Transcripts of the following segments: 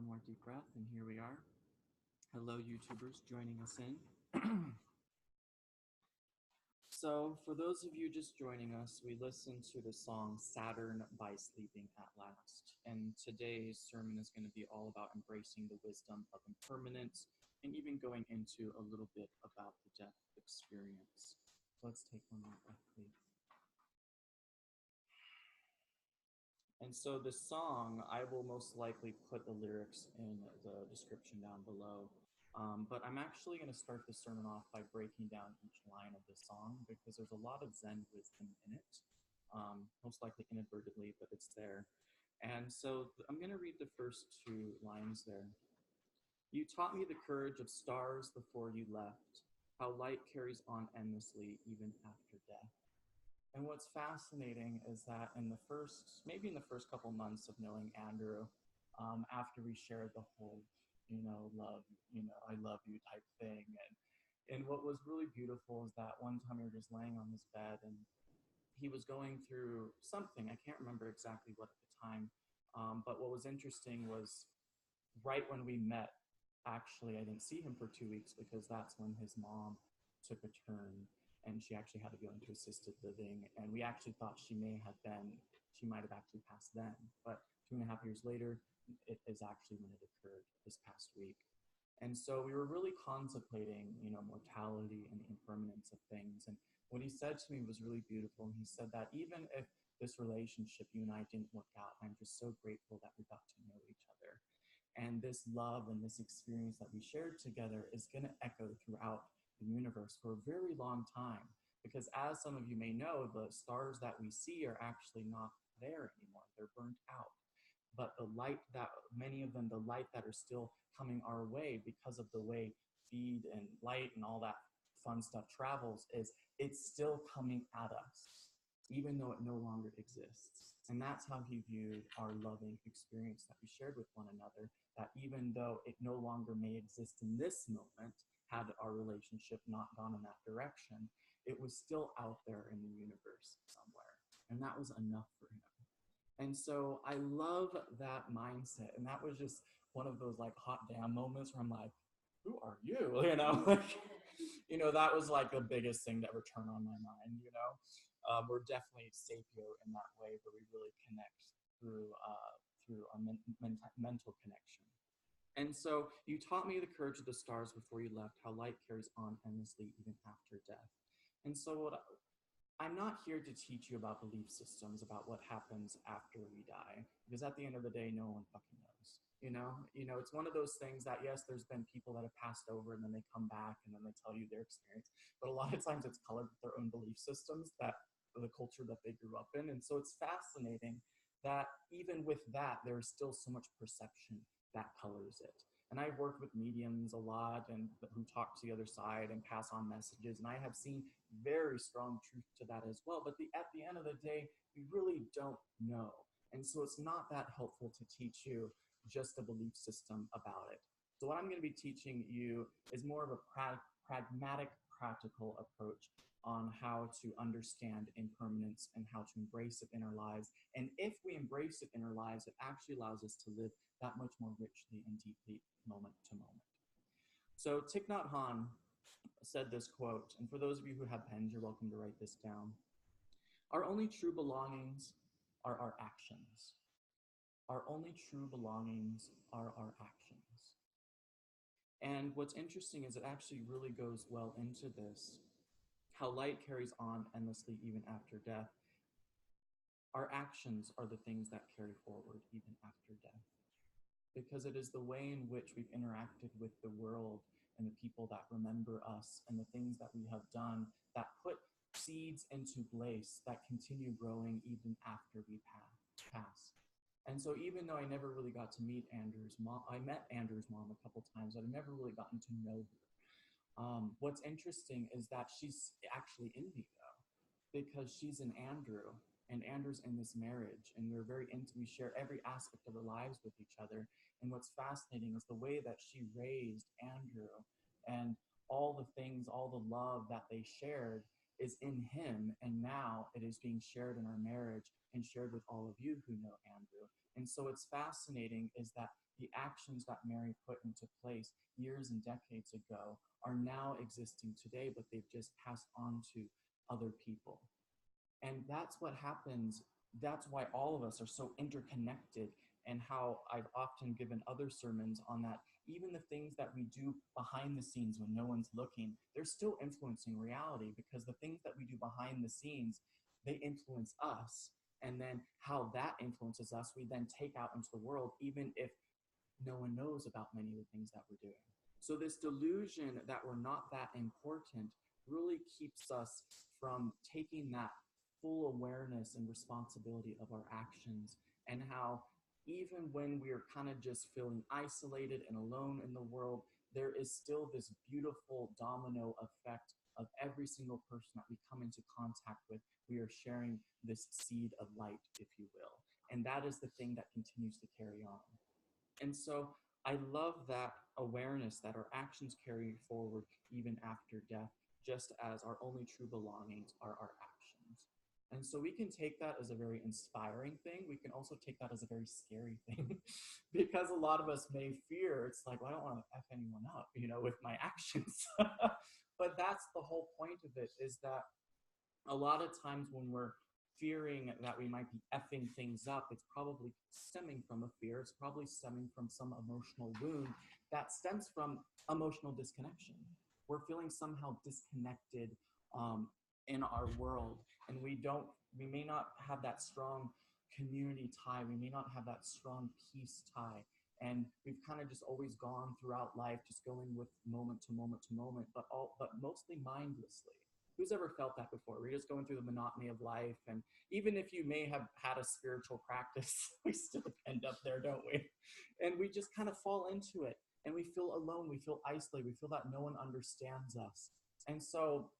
one more deep breath, and here we are. Hello, YouTubers joining us in. So, for those of you just joining us, we listened to the song Saturn by Sleeping at Last. And today's sermon is going to be all about embracing the wisdom of impermanence and even going into a little bit about the death experience. So let's take one more breath, please. And so this song, I will most likely put the lyrics in the description down below. But I'm actually going to start the sermon off by breaking down each line of the song because there's a lot of Zen wisdom in it, most likely inadvertently, but it's there. And so I'm going to read the first two lines there. You taught me the courage of stars before you left, how light carries on endlessly even after death. And what's fascinating is that maybe in the first couple months of knowing Andrew, after we shared the whole, love, I love you type thing. And what was really beautiful is that one time we were just laying on his bed and he was going through something. I can't remember exactly what at the time. But what was interesting was right when we met, actually, I didn't see him for 2 weeks because that's when his mom took a turn. And she actually had to go into assisted living. And we actually thought she might have actually passed then. But 2.5 years later, it is actually when it occurred this past week. And so we were really contemplating, mortality and the impermanence of things. And what he said to me was really beautiful. And he said that even if this relationship, you and I, didn't work out, I'm just so grateful that we got to know each other. And this love and this experience that we shared together is going to echo throughout the universe for a very long time, because as some of you may know, the stars that we see are actually not there anymore. They're burnt out. But the light that the light that are still coming our way because of the way feed and light and all that fun stuff travels, it's still coming at us, even though it no longer exists. And that's how he viewed our loving experience that we shared with one another, that even though it no longer may exist in this moment, had our relationship not gone in that direction, it was still out there in the universe somewhere. And that was enough for him. And so I love that mindset. And that was just one of those like hot damn moments where I'm like, who are you? That was like the biggest thing that ever turned on my mind, We're definitely sapio in that way, where we really connect through our mental connection. And so you taught me the courage of the stars before you left, how light carries on endlessly even after death. And so I'm not here to teach you about belief systems, about what happens after we die, because at the end of the day, no one fucking knows. It's one of those things that, yes, there's been people that have passed over and then they come back and then they tell you their experience. But a lot of times it's colored with their own belief systems, that the culture that they grew up in. And so it's fascinating that even with that, there's still so much perception that colors it. And I've worked with mediums a lot and who talk to the other side and pass on messages. And I have seen very strong truth to that as well. But at the end of the day, we really don't know. And so it's not that helpful to teach you just a belief system about it. So what I'm going to be teaching you is more of a pragmatic, practical approach on how to understand impermanence and how to embrace it in our lives. And if we embrace it in our lives, it actually allows us to live that much more richly and deeply moment to moment. So Thich Nhat Hanh said this quote, and for those of you who have pens, you're welcome to write this down. Our only true belongings are our actions. Our only true belongings are our actions. And what's interesting is it actually really goes well into this, how light carries on endlessly even after death. Our actions are the things that carry forward even after death, because it is the way in which we've interacted with the world and the people that remember us and the things that we have done that put seeds into place that continue growing even after we pass. And so even though I never really got to meet Andrew's mom, I met Andrew's mom a couple times, but I've never really gotten to know her. What's interesting is that she's actually in me though, because she's an Andrew and Andrew's in this marriage, and we're very we share every aspect of our lives with each other. And what's fascinating is the way that she raised Andrew and all the things, all the love that they shared is in him. And now it is being shared in our marriage and shared with all of you who know Andrew. And so what's fascinating is that the actions that Mary put into place years and decades ago are now existing today, but they've just passed on to other people. And that's what happens. That's why all of us are so interconnected, and how I've often given other sermons on that. Even the things that we do behind the scenes when no one's looking, they're still influencing reality, because the things that we do behind the scenes, they influence us. And then how that influences us, we then take out into the world, even if no one knows about many of the things that we're doing. So this delusion that we're not that important really keeps us from taking that full awareness and responsibility of our actions, and how even when we're kind of just feeling isolated and alone in the world, there is still this beautiful domino effect of every single person that we come into contact with. We are sharing this seed of light, if you will. And that is the thing that continues to carry on. And so I love that awareness that our actions carry forward even after death, just as our only true belongings are our actions. And so we can take that as a very inspiring thing. We can also take that as a very scary thing, because a lot of us may fear, it's like, well, I don't want to F anyone up, with my actions. But that's the whole point of it, is that a lot of times when we're fearing that we might be effing things up, it's probably stemming from a fear. It's probably stemming from some emotional wound that stems from emotional disconnection. We're feeling somehow disconnected in our world, and we may not have that strong community tie. We may not have that strong peace tie. And we've kind of just always gone throughout life, just going with moment to moment to moment, but mostly mindlessly. Who's ever felt that before? We're just going through the monotony of life. And even if you may have had a spiritual practice, we still end up there, don't we? And we just kind of fall into it, and we feel alone. We feel isolated. We feel that no one understands us. And so,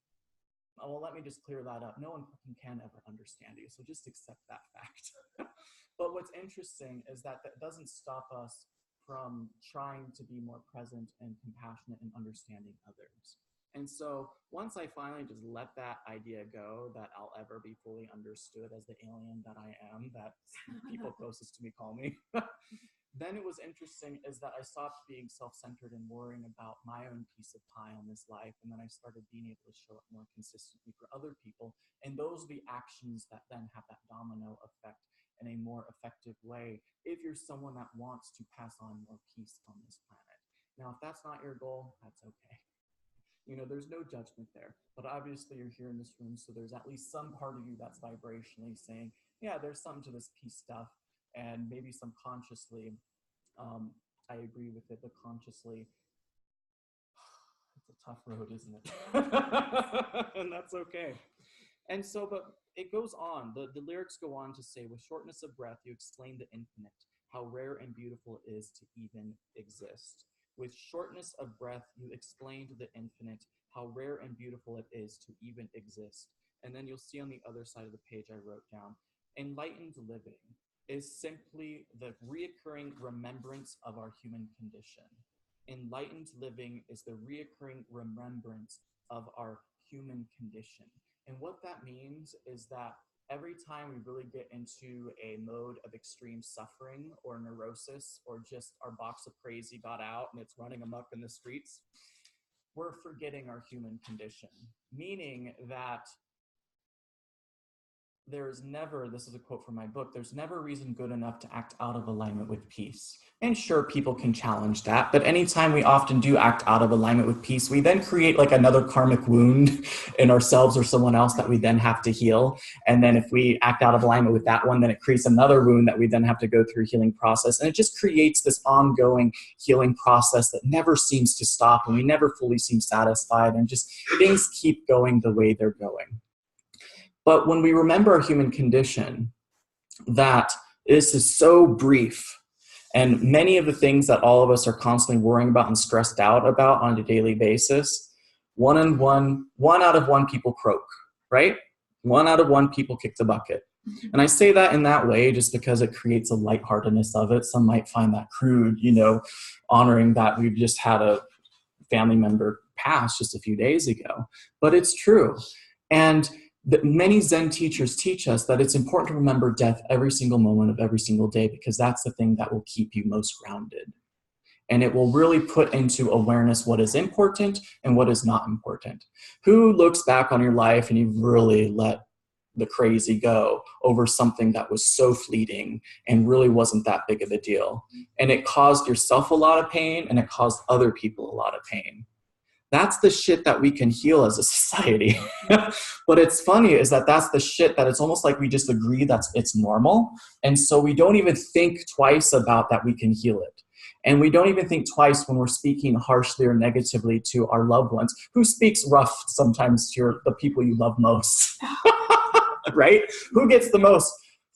well, let me just clear that up. No one can ever understand you. So just accept that fact. But what's interesting is that doesn't stop us from trying to be more present and compassionate and understanding others. And so once I finally just let that idea go, that I'll ever be fully understood as the alien that I am, that people closest to me call me, then it was interesting is that I stopped being self-centered and worrying about my own piece of pie on this life. And then I started being able to show up more consistently for other people. And those are the actions that then have that domino effect in a more effective way, if you're someone that wants to pass on more peace on this planet. Now, if that's not your goal, that's okay. There's no judgment there, but obviously you're here in this room, so there's at least some part of you that's vibrationally saying, yeah, there's something to this peace stuff, and maybe subconsciously, I agree with it, but consciously, it's a tough road, isn't it? And that's okay. And so, but it goes on, the lyrics go on to say, with shortness of breath, you explain the infinite, how rare and beautiful it is to even exist. With shortness of breath, you explained the infinite, how rare and beautiful it is to even exist. And then you'll see on the other side of the page I wrote down, enlightened living is simply the reoccurring remembrance of our human condition. Enlightened living is the reoccurring remembrance of our human condition. And what that means is that every time we really get into a mode of extreme suffering or neurosis, or just our box of crazy got out and it's running amok in the streets, we're forgetting our human condition. Meaning that there's never, this is a quote from my book, there's never reason good enough to act out of alignment with peace. And sure, people can challenge that, but anytime we often do act out of alignment with peace, we then create like another karmic wound in ourselves or someone else that we then have to heal. And then if we act out of alignment with that one, then it creates another wound that we then have to go through a healing process. And it just creates this ongoing healing process that never seems to stop, and we never fully seem satisfied, and just things keep going the way they're going. But when we remember our human condition, that this is so brief, and many of the things that all of us are constantly worrying about and stressed out about on a daily basis, one out of one people croak, right? 1 out of 1 people kick the bucket. And I say that in that way just because it creates a lightheartedness of it. Some might find that crude, honoring that we've just had a family member pass just a few days ago. But it's true. And That many Zen teachers teach us that it's important to remember death every single moment of every single day, because that's the thing that will keep you most grounded. And it will really put into awareness what is important and what is not important. Who looks back on your life and you've really let the crazy go over something that was so fleeting and really wasn't that big of a deal? And it caused yourself a lot of pain, and it caused other people a lot of pain. That's the shit that we can heal as a society. But it's funny is that that's the shit that it's almost like we just agree that it's normal. And so we don't even think twice about that we can heal it. And we don't even think twice when we're speaking harshly or negatively to our loved ones. Who speaks rough sometimes to the people you love most? Right? Who gets the most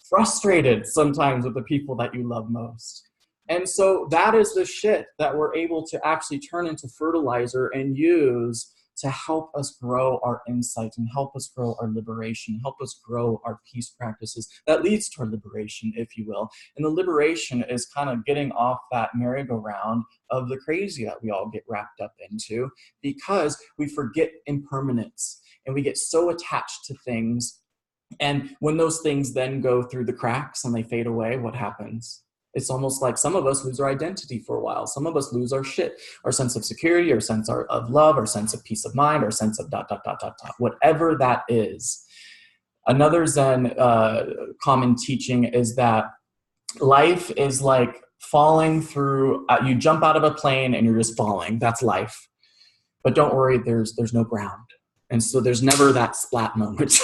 frustrated sometimes with the people that you love most? And so that is the shit that we're able to actually turn into fertilizer and use to help us grow our insight and help us grow our liberation, help us grow our peace practices. That leads to our liberation, if you will. And the liberation is kind of getting off that merry-go-round of the crazy that we all get wrapped up into, because we forget impermanence and we get so attached to things. And when those things then go through the cracks and they fade away, what happens? It's almost like some of us lose our identity for a while. Some of us lose our shit, our sense of security, our sense of love, our sense of peace of mind, our sense of ... whatever that is. Another Zen common teaching is that life is like falling through, you jump out of a plane and you're just falling. That's life. But don't worry, there's no ground. And so there's never that splat moment.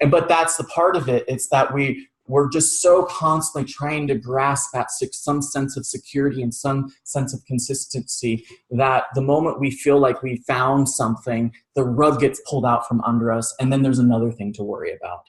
But that's the part of it. It's that we're just so constantly trying to grasp at some sense of security and some sense of consistency that the moment we feel like we found something, the rug gets pulled out from under us, and then there's another thing to worry about.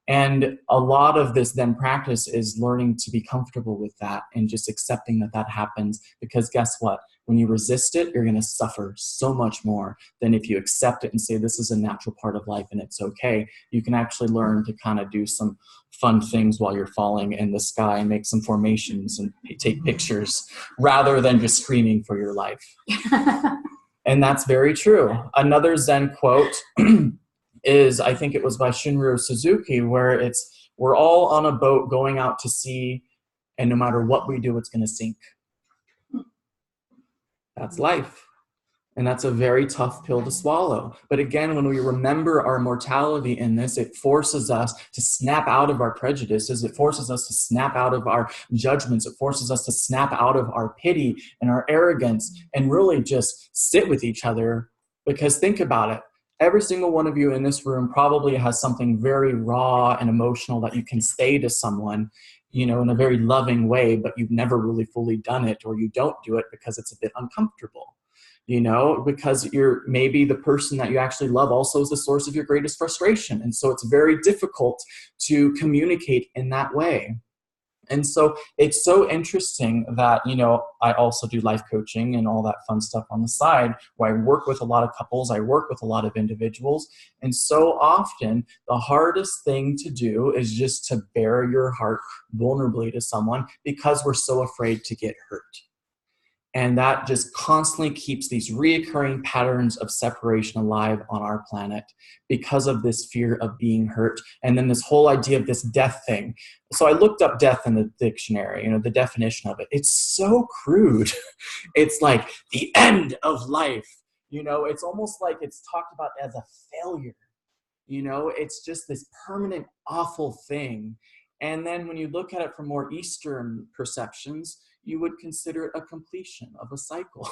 And a lot of this then practice is learning to be comfortable with that and just accepting that that happens, because guess what? When you resist it, you're going to suffer so much more than if you accept it and say, this is a natural part of life and it's okay. You can actually learn to kind of do some fun things while you're falling in the sky and make some formations and take pictures rather than just screaming for your life. And that's very true. Another Zen quote is, I think it was by Shunryu Suzuki, where it's, we're all on a boat going out to sea, and no matter what we do, it's going to sink. That's life. And that's a very tough pill to swallow. But again, when we remember our mortality in this, it forces us to snap out of our prejudices. It forces us to snap out of our judgments. It forces us to snap out of our pity and our arrogance and really just sit with each other. Because think about it. Every single one of you in this room probably has something very raw and emotional that you can say to someone, you know, in a very loving way, but you've never really fully done it, or you don't do it because it's a bit uncomfortable, you know, because maybe the person that you actually love also is the source of your greatest frustration. And so it's very difficult to communicate in that way. And so it's so interesting that, you know, I also do life coaching and all that fun stuff on the side, where I work with a lot of couples, I work with a lot of individuals. And so often the hardest thing to do is just to bare your heart vulnerably to someone, because we're so afraid to get hurt. And that just constantly keeps these reoccurring patterns of separation alive on our planet because of this fear of being hurt. And then this whole idea of this death thing. So I looked up death in the dictionary, you know, the definition of it. It's so crude. It's like the end of life. You know, it's almost like it's talked about as a failure. You know, it's just this permanent, awful thing. And then when you look at it from more Eastern perceptions, you would consider it a completion of a cycle.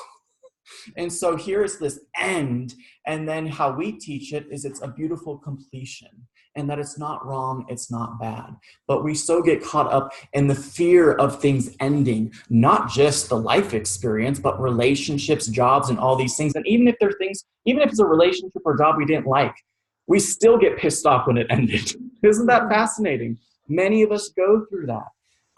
And so here's this end, and then how we teach it is it's a beautiful completion, and that it's not wrong, it's not bad. But we so get caught up in the fear of things ending, not just the life experience, but relationships, jobs, and all these things. And even if it's a relationship or job we didn't like, we still get pissed off when it ended. Isn't that fascinating? Many of us go through that.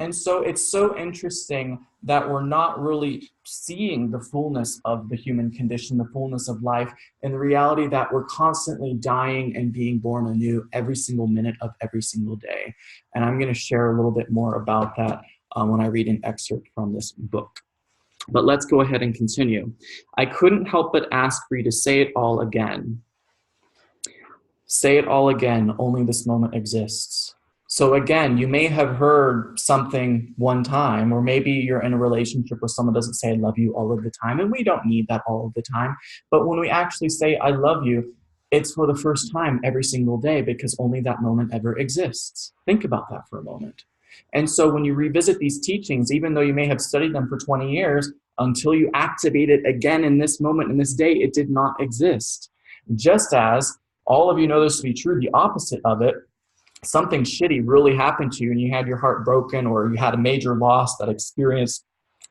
And so it's so interesting that we're not really seeing the fullness of the human condition, the fullness of life, and the reality that we're constantly dying and being born anew every single minute of every single day. And I'm going to share a little bit more about that when I read an excerpt from this book. But let's go ahead and continue. I couldn't help but ask for you to say it all again. Say it all again, only this moment exists. So again, you may have heard something one time, or maybe you're in a relationship where someone doesn't say I love you all of the time, and we don't need that all of the time. But when we actually say I love you, it's for the first time every single day because only that moment ever exists. Think about that for a moment. And so when you revisit these teachings, even though you may have studied them for 20 years, until you activate it again in this moment, in this day, it did not exist. Just as all of you know this to be true, the opposite of it, something shitty really happened to you and you had your heart broken, or you had a major loss that experienced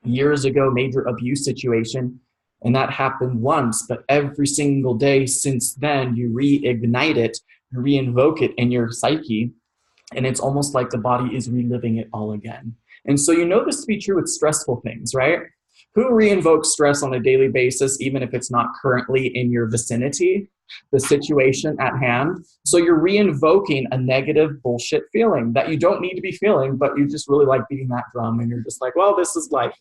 years ago, major abuse situation, and that happened once, but every single day since then, you reignite it, you reinvoke it in your psyche, and it's almost like the body is reliving it all again. And so you know this to be true with stressful things, right? Who reinvokes stress on a daily basis, even if it's not currently in your vicinity, the situation at hand? So you're reinvoking a negative bullshit feeling that you don't need to be feeling, but you just really like beating that drum and you're just like, well, this is life.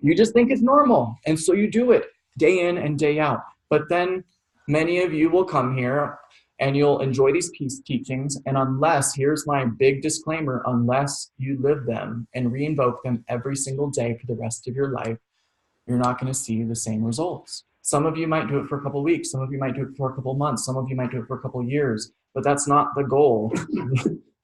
You just think it's normal. And so you do it day in and day out. But then many of you will come here and you'll enjoy these peace teachings. And unless, here's my big disclaimer, unless you live them and reinvoke them every single day for the rest of your life, you're not going to see the same results. Some of you might do it for a couple of weeks. Some of you might do it for a couple of months. Some of you might do it for a couple of years. But that's not the goal.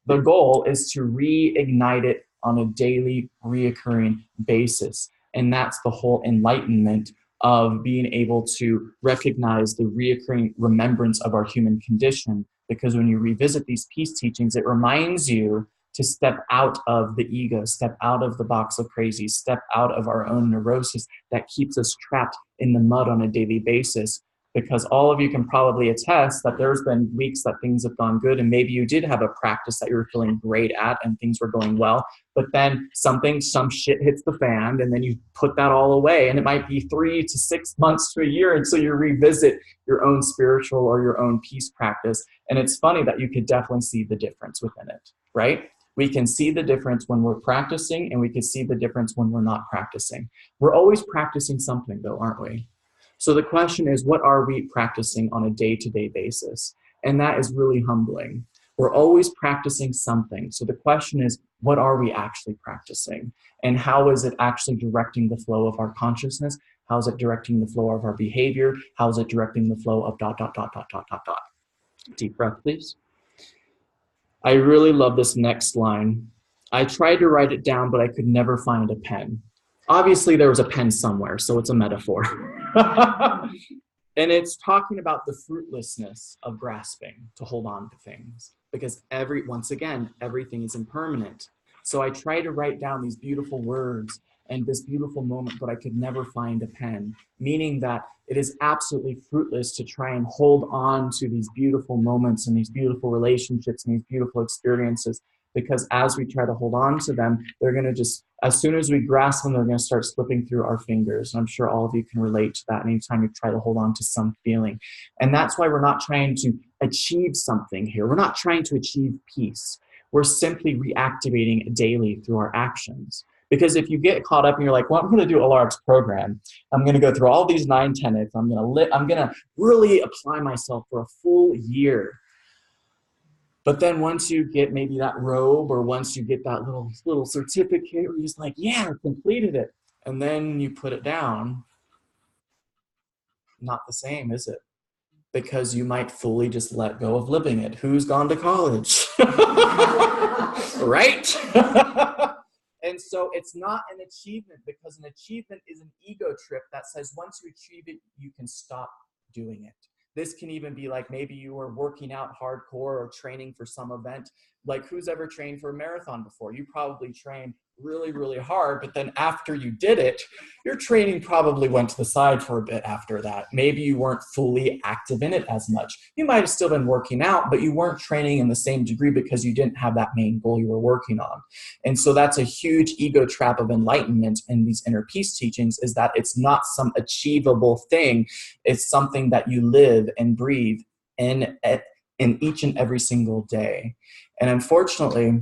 The goal is to reignite it on a daily, reoccurring basis. And that's the whole enlightenment of being able to recognize the reoccurring remembrance of our human condition. Because when you revisit these peace teachings, it reminds you to step out of the ego, step out of the box of crazy, step out of our own neurosis that keeps us trapped in the mud on a daily basis. Because all of you can probably attest that there's been weeks that things have gone good, and maybe you did have a practice that you were feeling great at and things were going well, but then some shit hits the fan, and then you put that all away, and it might be 3 to 6 months to a year until you revisit your own spiritual or your own peace practice. And it's funny that you could definitely see the difference within it, right? We can see the difference when we're practicing, and we can see the difference when we're not practicing. We're always practicing something though, aren't we? So the question is, what are we practicing on a day-to-day basis? And that is really humbling. We're always practicing something. So the question is, what are we actually practicing? And how is it actually directing the flow of our consciousness? How is it directing the flow of our behavior? How is it directing the flow of ... Deep breath, please. I really love this next line. I tried to write it down, but I could never find a pen. Obviously, there was a pen somewhere, so it's a metaphor. And it's talking about the fruitlessness of grasping to hold on to things. Because once again, everything is impermanent. So I try to write down these beautiful words and this beautiful moment, but I could never find a pen, meaning that it is absolutely fruitless to try and hold on to these beautiful moments and these beautiful relationships and these beautiful experiences, because as we try to hold on to them, they're going to just, as soon as we grasp them, they're going to start slipping through our fingers. And I'm sure all of you can relate to that anytime you try to hold on to some feeling. And that's why we're not trying to achieve something here. We're not trying to achieve peace. We're simply reactivating daily through our actions. Because if you get caught up and you're like, well, I'm going to do Alaric's program. I'm going to go through all these 9 tenets. I'm going to really apply myself for a full year. But then once you get maybe that robe, or once you get that little certificate, where you're just like, yeah, I completed it. And then you put it down. Not the same, is it? Because you might fully just let go of living it. Who's gone to college? Right? And so it's not an achievement, because an achievement is an ego trip that says once you achieve it, you can stop doing it. This can even be like maybe you were working out hardcore or training for some event. Like, who's ever trained for a marathon before? You probably trained really, really hard, but then after you did it, your training probably went to the side for a bit after that. Maybe you weren't fully active in it as much. You might have still been working out, but you weren't training in the same degree because you didn't have that main goal you were working on. And so that's a huge ego trap of enlightenment in these inner peace teachings, is that it's not some achievable thing. It's something that you live and breathe in each and every single day. And unfortunately,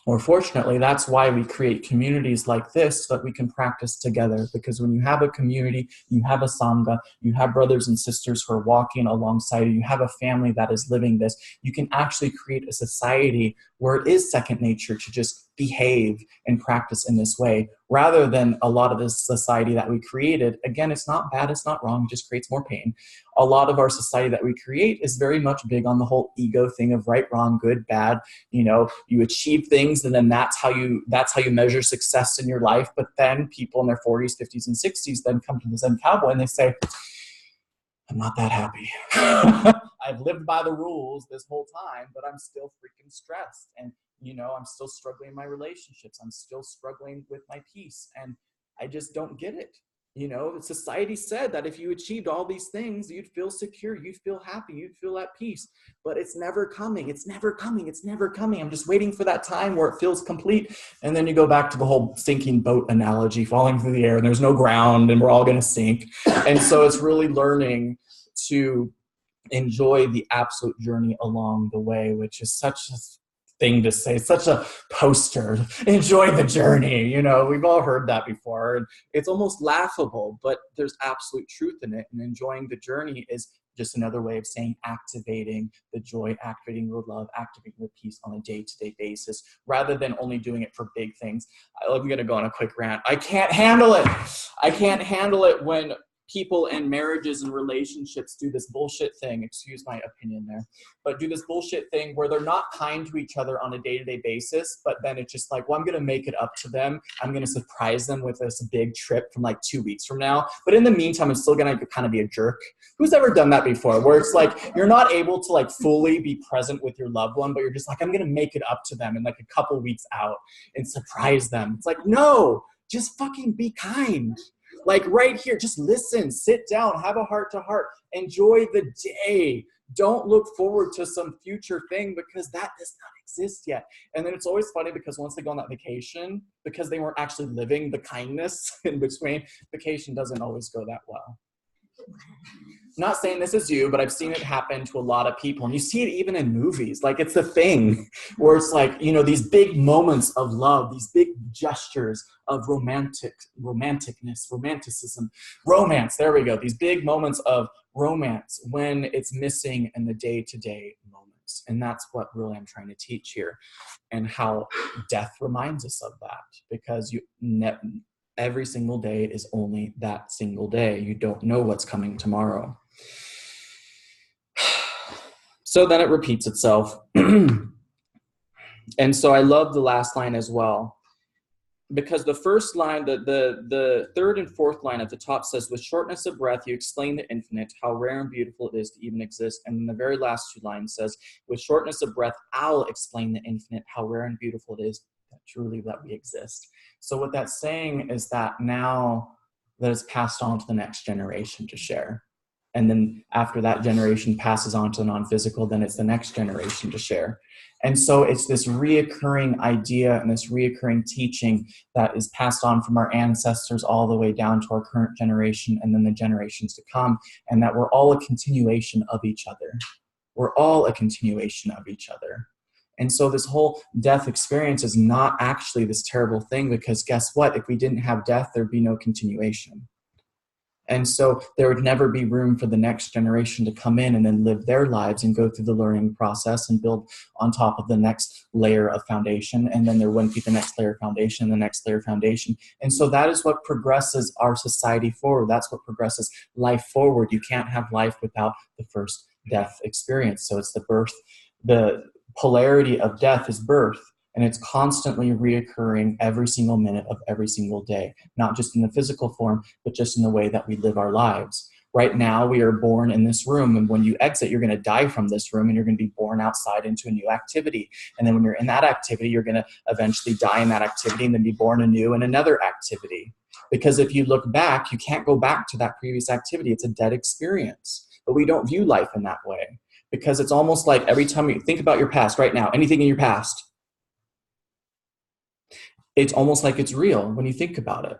Or fortunately, that's why we create communities like this so that we can practice together. Because when you have a community, you have a sangha, you have brothers and sisters who are walking alongside you, you have a family that is living this, you can actually create a society where it is second nature to just behave and practice in this way, rather than a lot of this society that we created. Again, it's not bad, it's not wrong, it just creates more pain. A lot of our society that we create is very much big on the whole ego thing of right, wrong, good, bad. You know, you achieve things and then that's how you measure success in your life. But then people in their 40s, 50s, and 60s then come to the Zen cowboy and they say, I'm not that happy. I've lived by the rules this whole time, but I'm still freaking stressed. And, you know, I'm still struggling in my relationships. I'm still struggling with my peace. And I just don't get it. You know, society said that if you achieved all these things, you'd feel secure, you'd feel happy, you'd feel at peace. But it's never coming. It's never coming. It's never coming. I'm just waiting for that time where it feels complete. And then you go back to the whole sinking boat analogy, falling through the air, and there's no ground, and we're all going to sink. And so it's really learning to enjoy the absolute journey along the way, which is such a thing to say, such a poster. Enjoy the journey. You know, we've all heard that before, and it's almost laughable, but there's absolute truth in it. And enjoying the journey is just another way of saying activating the joy, activating the love, activating the peace on a day-to-day basis, rather than only doing it for big things. I'm going to go on a quick rant. I can't handle it. I can't handle it when people in marriages and relationships do this bullshit thing, excuse my opinion there, but do this bullshit thing where they're not kind to each other on a day-to-day basis, but then it's just like, well, I'm going to make it up to them. I'm going to surprise them with this big trip from like 2 weeks from now. But in the meantime, I'm still going to kind of be a jerk. Who's ever done that before? Where it's like, you're not able to like fully be present with your loved one, but you're just like, I'm going to make it up to them in like a couple weeks out and surprise them. It's like, no, just fucking be kind. Like right here, just listen, sit down, have a heart-to-heart, enjoy the day. Don't look forward to some future thing because that does not exist yet. And then it's always funny because once they go on that vacation, because they weren't actually living the kindness in between, vacation doesn't always go that well. Not saying this is you, but I've seen it happen to a lot of people. And you see it even in movies. Like it's the thing where it's like, you know, these big moments of love, these big gestures of romanticness, romanticism, romance. There we go. These big moments of romance when it's missing in the day-to-day moments. And that's what really I'm trying to teach here, and how death reminds us of that, because every single day is only that single day. You don't know what's coming tomorrow. So then it repeats itself. And so I love the last line as well, because the first line, the third and fourth line at the top says, with shortness of breath, you explain the infinite, how rare and beautiful it is to even exist. And then the very last two lines says, with shortness of breath, I'll explain the infinite, how rare and beautiful it is truly that we exist. So what that's saying is that now that is passed on to the next generation to share. And then after that generation passes on to the non-physical, then it's the next generation to share. And so it's this reoccurring idea and this reoccurring teaching that is passed on from our ancestors all the way down to our current generation and then the generations to come, and that we're all a continuation of each other. We're all a continuation of each other. And so this whole death experience is not actually this terrible thing, because guess what? If we didn't have death, there'd be no continuation. And so there would never be room for the next generation to come in and then live their lives and go through the learning process and build on top of the next layer of foundation. And then there wouldn't be the next layer of foundation and the next layer of foundation. And so that is what progresses our society forward. That's what progresses life forward. You can't have life without the first death experience. So it's the birth. The polarity of death is birth. And it's constantly reoccurring every single minute of every single day, not just in the physical form, but just in the way that we live our lives. Right now, we are born in this room, and when you exit, you're going to die from this room, and you're going to be born outside into a new activity. And then when you're in that activity, you're going to eventually die in that activity and then be born anew in another activity. Because if you look back, you can't go back to that previous activity. It's a dead experience. But we don't view life in that way, because it's almost like every time you think about your past right now, anything in your past, it's almost like it's real when you think about it,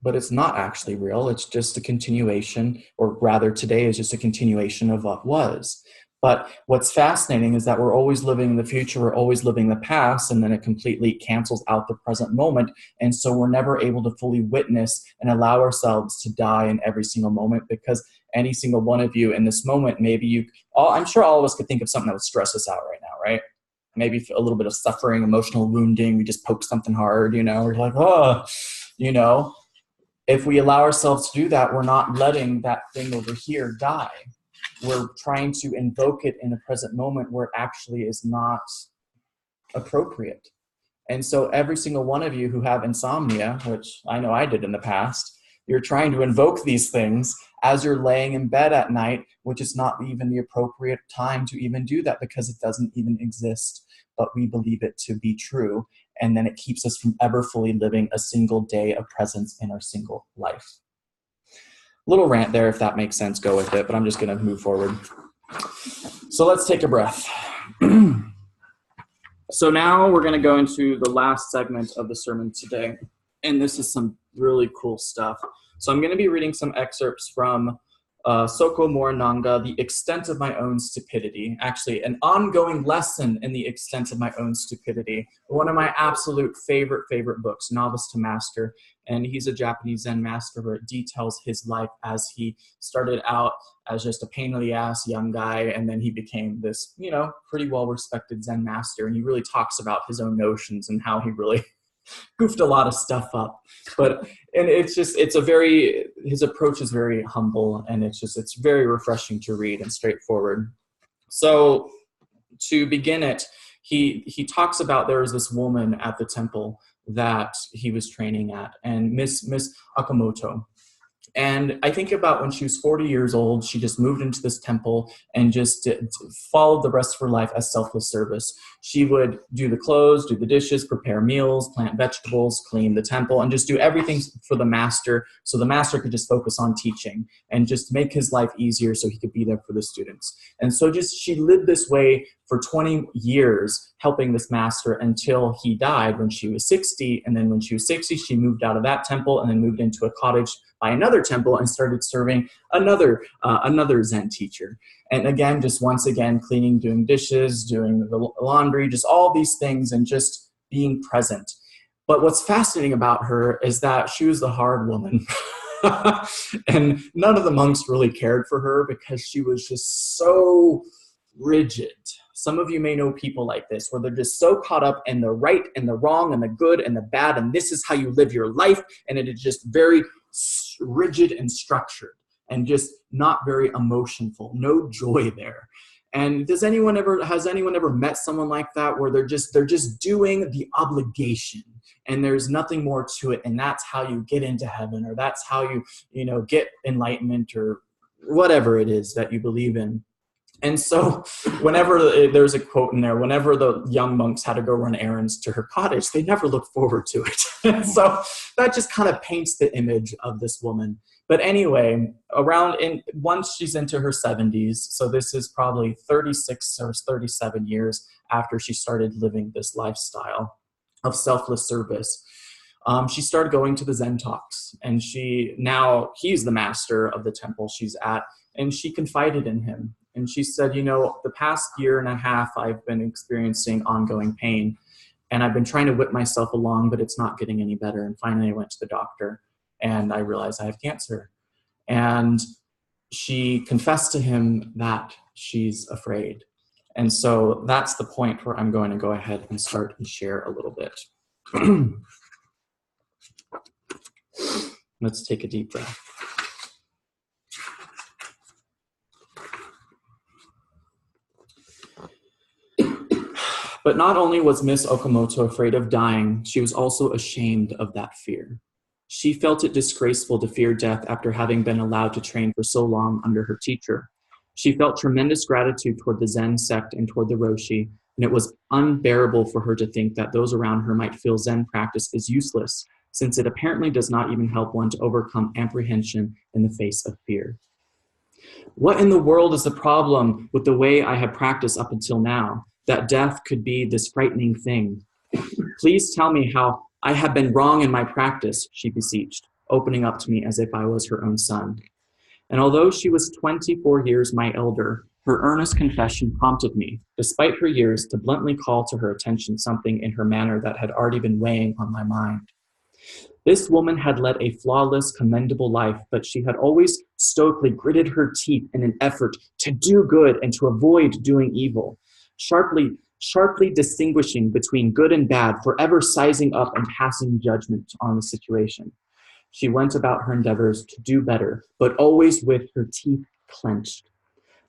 but it's not actually real. It's just a continuation, or rather today is just a continuation of what was. But what's fascinating is that we're always living in the future, we're always living the past, and then it completely cancels out the present moment. And so we're never able to fully witness and allow ourselves to die in every single moment, because any single one of you in this moment, I'm sure all of us could think of something that would stress us out right now, right? Maybe a little bit of suffering, emotional wounding, we just poke something hard, we're like, oh, if we allow ourselves to do that, we're not letting that thing over here die. We're trying to invoke it in a present moment where it actually is not appropriate. And so every single one of you who have insomnia, which I know I did in the past, you're trying to invoke these things as you're laying in bed at night, which is not even the appropriate time to even do that, because it doesn't even exist, but we believe it to be true. And then it keeps us from ever fully living a single day of presence in our single life. Little rant there, if that makes sense, go with it, but I'm just going to move forward. So let's take a breath. So now we're going to go into the last segment of the sermon today, and this is some really cool stuff. So I'm going to be reading some excerpts from Soko Morinanga, The Extent of My Own Stupidity. Actually, an ongoing lesson in the extent of my own stupidity. One of my absolute favorite books, Novice to Master. And he's a Japanese Zen master where it details his life as he started out as just a pain in the ass young guy, and then he became this, pretty well-respected Zen master. And he really talks about his own notions and how he really goofed a lot of stuff up. His approach is very humble, and it's very refreshing to read and straightforward. So to begin it, he talks about there was this woman at the temple that he was training at, and Miss Okamoto. And I think about when she was 40 years old, she just moved into this temple and just followed the rest of her life as selfless service. She would do the clothes, do the dishes, prepare meals, plant vegetables, clean the temple, and just do everything for the master, so the master could just focus on teaching and just make his life easier so he could be there for the students. And so she lived this way for 20 years, helping this master until he died when she was 60. And then when she was 60, she moved out of that temple and then moved into a cottage by another temple and started serving another Zen teacher. And again, just once again, cleaning, doing dishes, doing the laundry, just all these things, and just being present. But what's fascinating about her is that she was the hard woman. And none of the monks really cared for her because she was just so rigid. Some of you may know people like this, where they're just so caught up in the right and the wrong and the good and the bad, and this is how you live your life, and it is just very rigid and structured and just not very emotionful, no joy there. And has anyone ever met someone like that, where they're just doing the obligation and there's nothing more to it, and that's how you get into heaven, or that's how you get enlightenment, or whatever it is that you believe in. And so whenever there's a quote in there, whenever the young monks had to go run errands to her cottage, they never looked forward to it. And so that just kind of paints the image of this woman. But anyway, once she's into her 70s, so this is probably 36 or 37 years after she started living this lifestyle of selfless service, she started going to the Zen talks. And he's the master of the temple she's at, and she confided in him. And she said, the past year and a half, I've been experiencing ongoing pain, and I've been trying to whip myself along, but it's not getting any better. And finally I went to the doctor and I realized I have cancer. And she confessed to him that she's afraid. And so that's the point where I'm going to go ahead and start and share a little bit. Let's take a deep breath. But not only was Miss Okamoto afraid of dying, she was also ashamed of that fear. She felt it disgraceful to fear death after having been allowed to train for so long under her teacher. She felt tremendous gratitude toward the Zen sect and toward the Roshi, and it was unbearable for her to think that those around her might feel Zen practice is useless, since it apparently does not even help one to overcome apprehension in the face of fear. What in the world is the problem with the way I have practiced up until now, that death could be this frightening thing? Please tell me how I have been wrong in my practice, she beseeched, opening up to me as if I was her own son. And although she was 24 years my elder, Her earnest confession prompted me, despite her years, to bluntly call to her attention something in her manner that had already been weighing on my mind. This woman had led a flawless, commendable life, but she had always stoically gritted her teeth in an effort to do good and to avoid doing evil, sharply distinguishing between good and bad, forever sizing up and passing judgment on the situation. She went about her endeavors to do better, but always with her teeth clenched.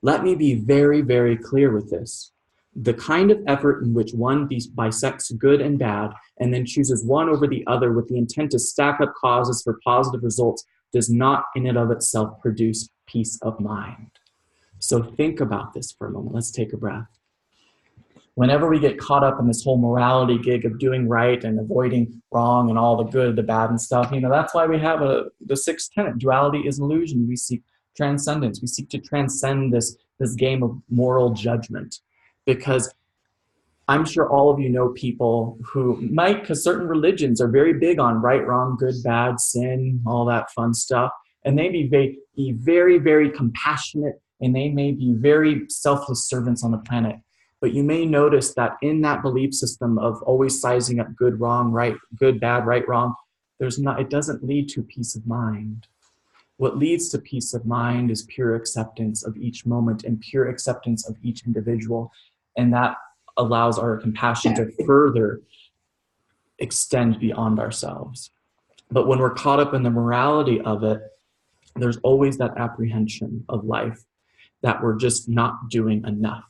Let me be very, very clear with this. The kind of effort in which one bisects good and bad and then chooses one over the other with the intent to stack up causes for positive results does not in and of itself produce peace of mind. So think about this for a moment. Let's take a breath. Whenever we get caught up in this whole morality gig of doing right and avoiding wrong and all the good, the bad and stuff, that's why we have the sixth tenet. Duality is illusion. We seek transcendence. We seek to transcend this game of moral judgment. Because I'm sure all of you know people who might, because certain religions are very big on right, wrong, good, bad, sin, all that fun stuff. And they may be very, very compassionate, and they may be very selfless servants on the planet. But you may notice that in that belief system of always sizing up good, wrong, right, good, bad, right, wrong, it doesn't lead to peace of mind. What leads to peace of mind is pure acceptance of each moment and pure acceptance of each individual. And that allows our compassion to further extend beyond ourselves. But when we're caught up in the morality of it, there's always that apprehension of life that we're just not doing enough.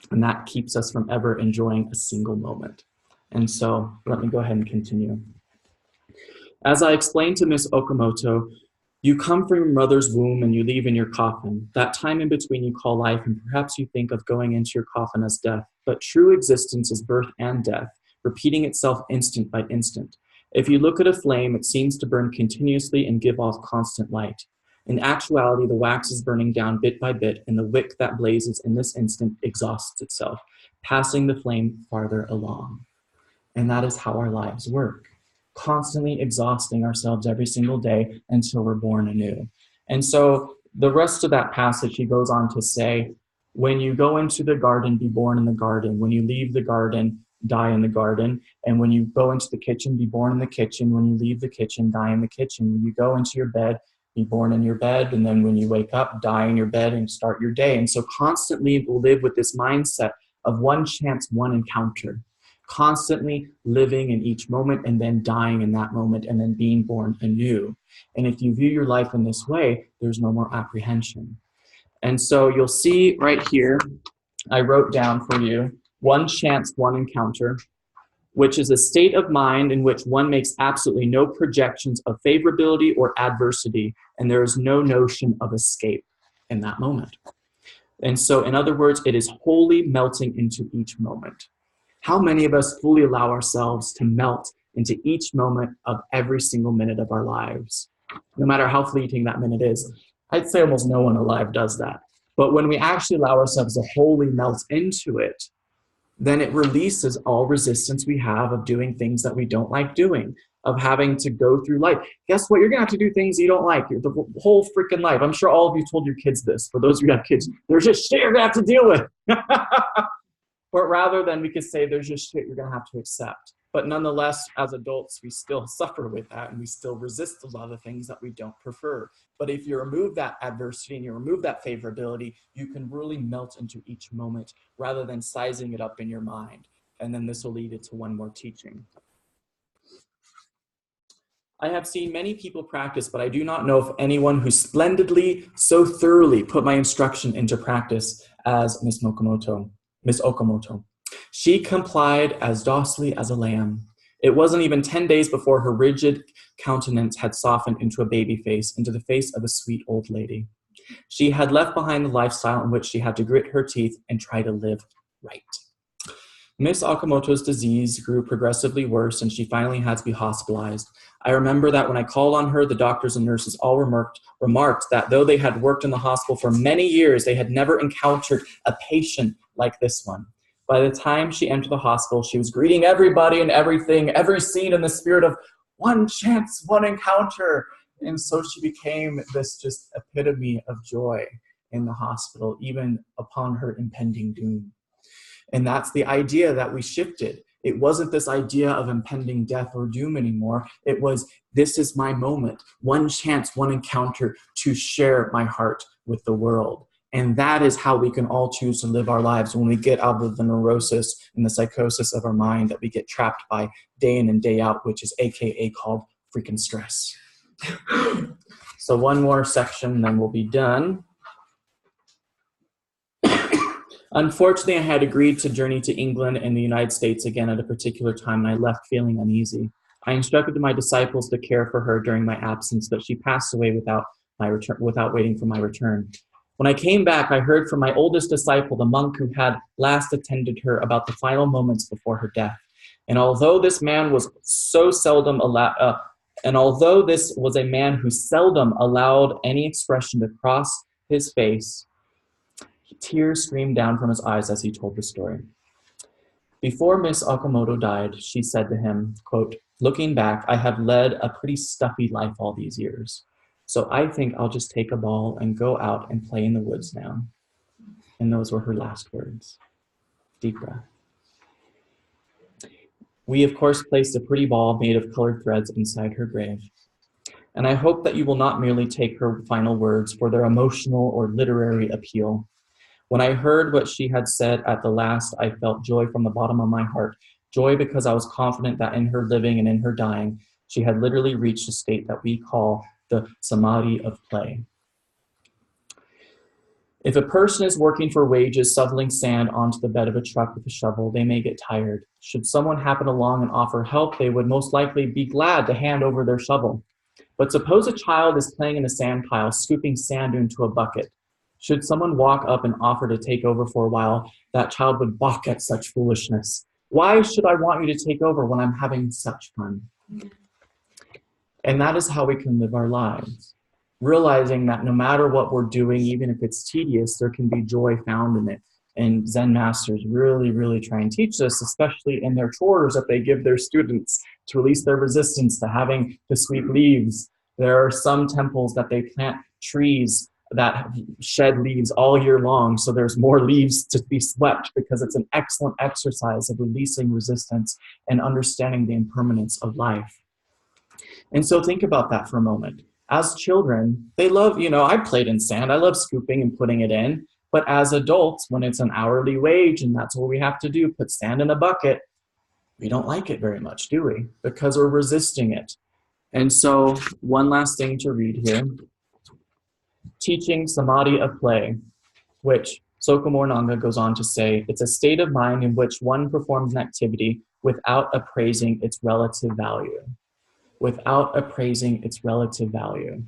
And that keeps us from ever enjoying a single moment. And so let me go ahead and continue. As I explained to Miss Okamoto, you come from your mother's womb and you leave in your coffin. That time in between you call life, and perhaps you think of going into your coffin as death. But true existence is birth and death, repeating itself instant by instant. If you look at a flame, it seems to burn continuously and give off constant light. In actuality, the wax is burning down bit by bit, and the wick that blazes in this instant exhausts itself, passing the flame farther along. And that is how our lives work. Constantly exhausting ourselves every single day until we're born anew. And so the rest of that passage, he goes on to say, when you go into the garden, be born in the garden. When you leave the garden, die in the garden. And when you go into the kitchen, be born in the kitchen. When you leave the kitchen, die in the kitchen. When you go into your bed, be born in your bed. And then when you wake up, die in your bed and start your day. And so constantly we'll live with this mindset of one chance, one encounter. Constantly living in each moment and then dying in that moment and then being born anew. And if you view your life in this way, there's no more apprehension. And so you'll see right here, I wrote down for you, one chance, one encounter, which is a state of mind in which one makes absolutely no projections of favorability or adversity, and there is no notion of escape in that moment. And so, in other words, it is wholly melting into each moment. How many of us fully allow ourselves to melt into each moment of every single minute of our lives, no matter how fleeting that minute is? I'd say almost no one alive does that. But when we actually allow ourselves to wholly melt into it, then it releases all resistance we have of doing things that we don't like doing, of having to go through life. Guess what? You're going to have to do things you don't like the whole freaking life. I'm sure all of you told your kids this. For those of you who have kids, there's just shit you're going to have to deal with. But rather than we could say there's just shit you're going to have to accept. But nonetheless, as adults, we still suffer with that and we still resist a lot of the things that we don't prefer. But if you remove that adversity and you remove that favorability, you can really melt into each moment rather than sizing it up in your mind. And then this will lead it to one more teaching. I have seen many people practice, but I do not know of anyone who splendidly, so thoroughly put my instruction into practice as Miss Okamoto. She complied as docilely as a lamb. It wasn't even 10 days before her rigid countenance had softened into a baby face, into the face of a sweet old lady. She had left behind the lifestyle in which she had to grit her teeth and try to live right. Miss Okamoto's disease grew progressively worse, and she finally had to be hospitalized. I remember that when I called on her, the doctors and nurses all remarked that though they had worked in the hospital for many years, they had never encountered a patient like this one. By the time she entered the hospital, she was greeting everybody and everything, every scene in the spirit of one chance, one encounter. And so she became this just epitome of joy. in the hospital, even upon her impending doom. And that's the idea that we shifted. It wasn't this idea of impending death or doom anymore. It was, this is my moment, one chance, one encounter to share my heart with the world. And that is how we can all choose to live our lives when we get out of the neurosis and the psychosis of our mind that we get trapped by day in and day out, which is AKA called freaking stress. So one more section, then we'll be done. Unfortunately, I had agreed to journey to England and the United States again at a particular time, and I left feeling uneasy. I instructed my disciples to care for her during my absence, but she passed away without waiting for my return. When I came back, I heard from my oldest disciple, the monk who had last attended her, about the final moments before her death. And although this man was although this was a man who seldom allowed any expression to cross his face, tears streamed down from his eyes as he told the story. Before Miss Okamoto died, she said to him, quote, "Looking back, I have led a pretty stuffy life all these years. So I think I'll just take a ball and go out and play in the woods now." And those were her last words. Deep breath. We, of course, placed a pretty ball made of colored threads inside her grave. And I hope that you will not merely take her final words for their emotional or literary appeal. When I heard what she had said at the last, I felt joy from the bottom of my heart. Joy because I was confident that in her living and in her dying, she had literally reached a state that we call the Samadhi of play. If a person is working for wages, shoveling sand onto the bed of a truck with a shovel, they may get tired. Should someone happen along and offer help, they would most likely be glad to hand over their shovel. But suppose a child is playing in a sand pile, scooping sand into a bucket. Should someone walk up and offer to take over for a while, that child would balk at such foolishness. Why should I want you to take over when I'm having such fun? And that is how we can live our lives, realizing that no matter what we're doing, even if it's tedious, there can be joy found in it. And Zen masters really, really try and teach this, especially in their chores that they give their students to release their resistance to having to sweep leaves. There are some temples that they plant trees that shed leaves all year long, so there's more leaves to be swept, because it's an excellent exercise of releasing resistance and understanding the impermanence of life. And so think about that for a moment. As children, they love, I played in sand, I love scooping and putting it in, but as adults, when it's an hourly wage and that's what we have to do, put sand in a bucket, we don't like it very much, do we? Because we're resisting it. And so one last thing to read here. Teaching Samadhi of play, which Sokamor Nanga goes on to say, it's a state of mind in which one performs an activity without appraising its relative value. Without appraising its relative value.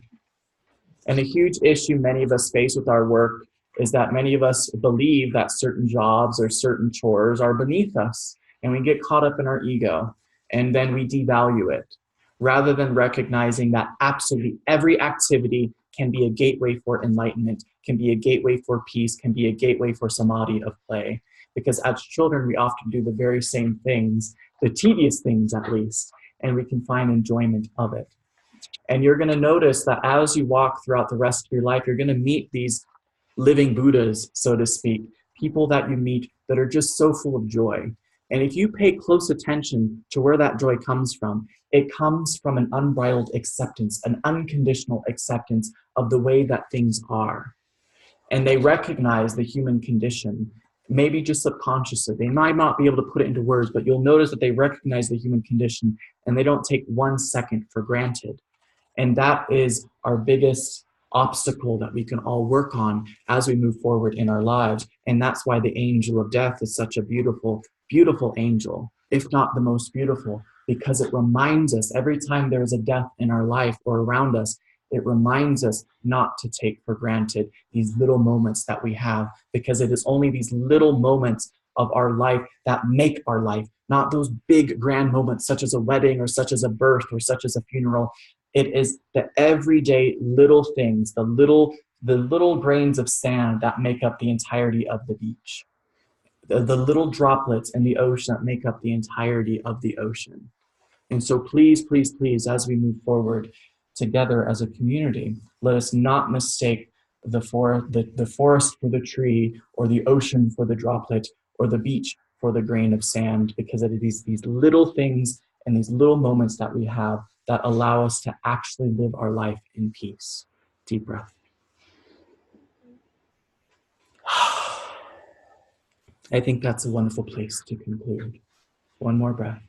And a huge issue many of us face with our work is that many of us believe that certain jobs or certain chores are beneath us, and we get caught up in our ego, and then we devalue it, rather than recognizing that absolutely every activity can be a gateway for enlightenment, can be a gateway for peace, can be a gateway for samadhi of play. Because as children, we often do the very same things, the tedious things at least, and we can find enjoyment of it. And you're going to notice that as you walk throughout the rest of your life, you're going to meet these living Buddhas, so to speak, people that you meet that are just so full of joy. And if you pay close attention to where that joy comes from, it comes from an unbridled acceptance, an unconditional acceptance of the way that things are. And they recognize the human condition, maybe just subconsciously. They might not be able to put it into words, but you'll notice that they recognize the human condition and they don't take 1 second for granted. And that is our biggest obstacle that we can all work on as we move forward in our lives. And that's why the angel of death is such a beautiful, beautiful angel, if not the most beautiful, because it reminds us every time there is a death in our life or around us, it reminds us not to take for granted these little moments that we have, because it is only these little moments of our life that make our life, not those big grand moments such as a wedding or such as a birth or such as a funeral. It is the everyday little things, the little grains of sand that make up the entirety of the beach, the little droplets in the ocean that make up the entirety of the ocean. And so please, please, please, as we move forward together as a community, let us not mistake the forest for the tree, or the ocean for the droplet, or the beach for the grain of sand, because it is these little things and these little moments that we have that allow us to actually live our life in peace. Deep breath. I think that's a wonderful place to conclude. One more breath.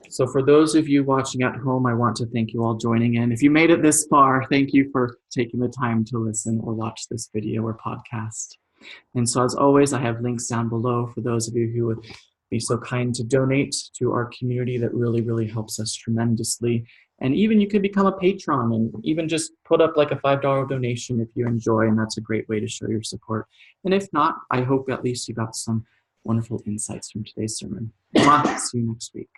So for those of you watching at home, I want to thank you all joining in. If you made it this far, thank you for taking the time to listen or watch this video or podcast. And so as always, I have links down below for those of you who would be so kind to donate to our community. That really, really helps us tremendously. And even you could become a patron and even just put up like a $5 donation if you enjoy, and that's a great way to show your support. And if not, I hope at least you got some wonderful insights from today's sermon. See you next week.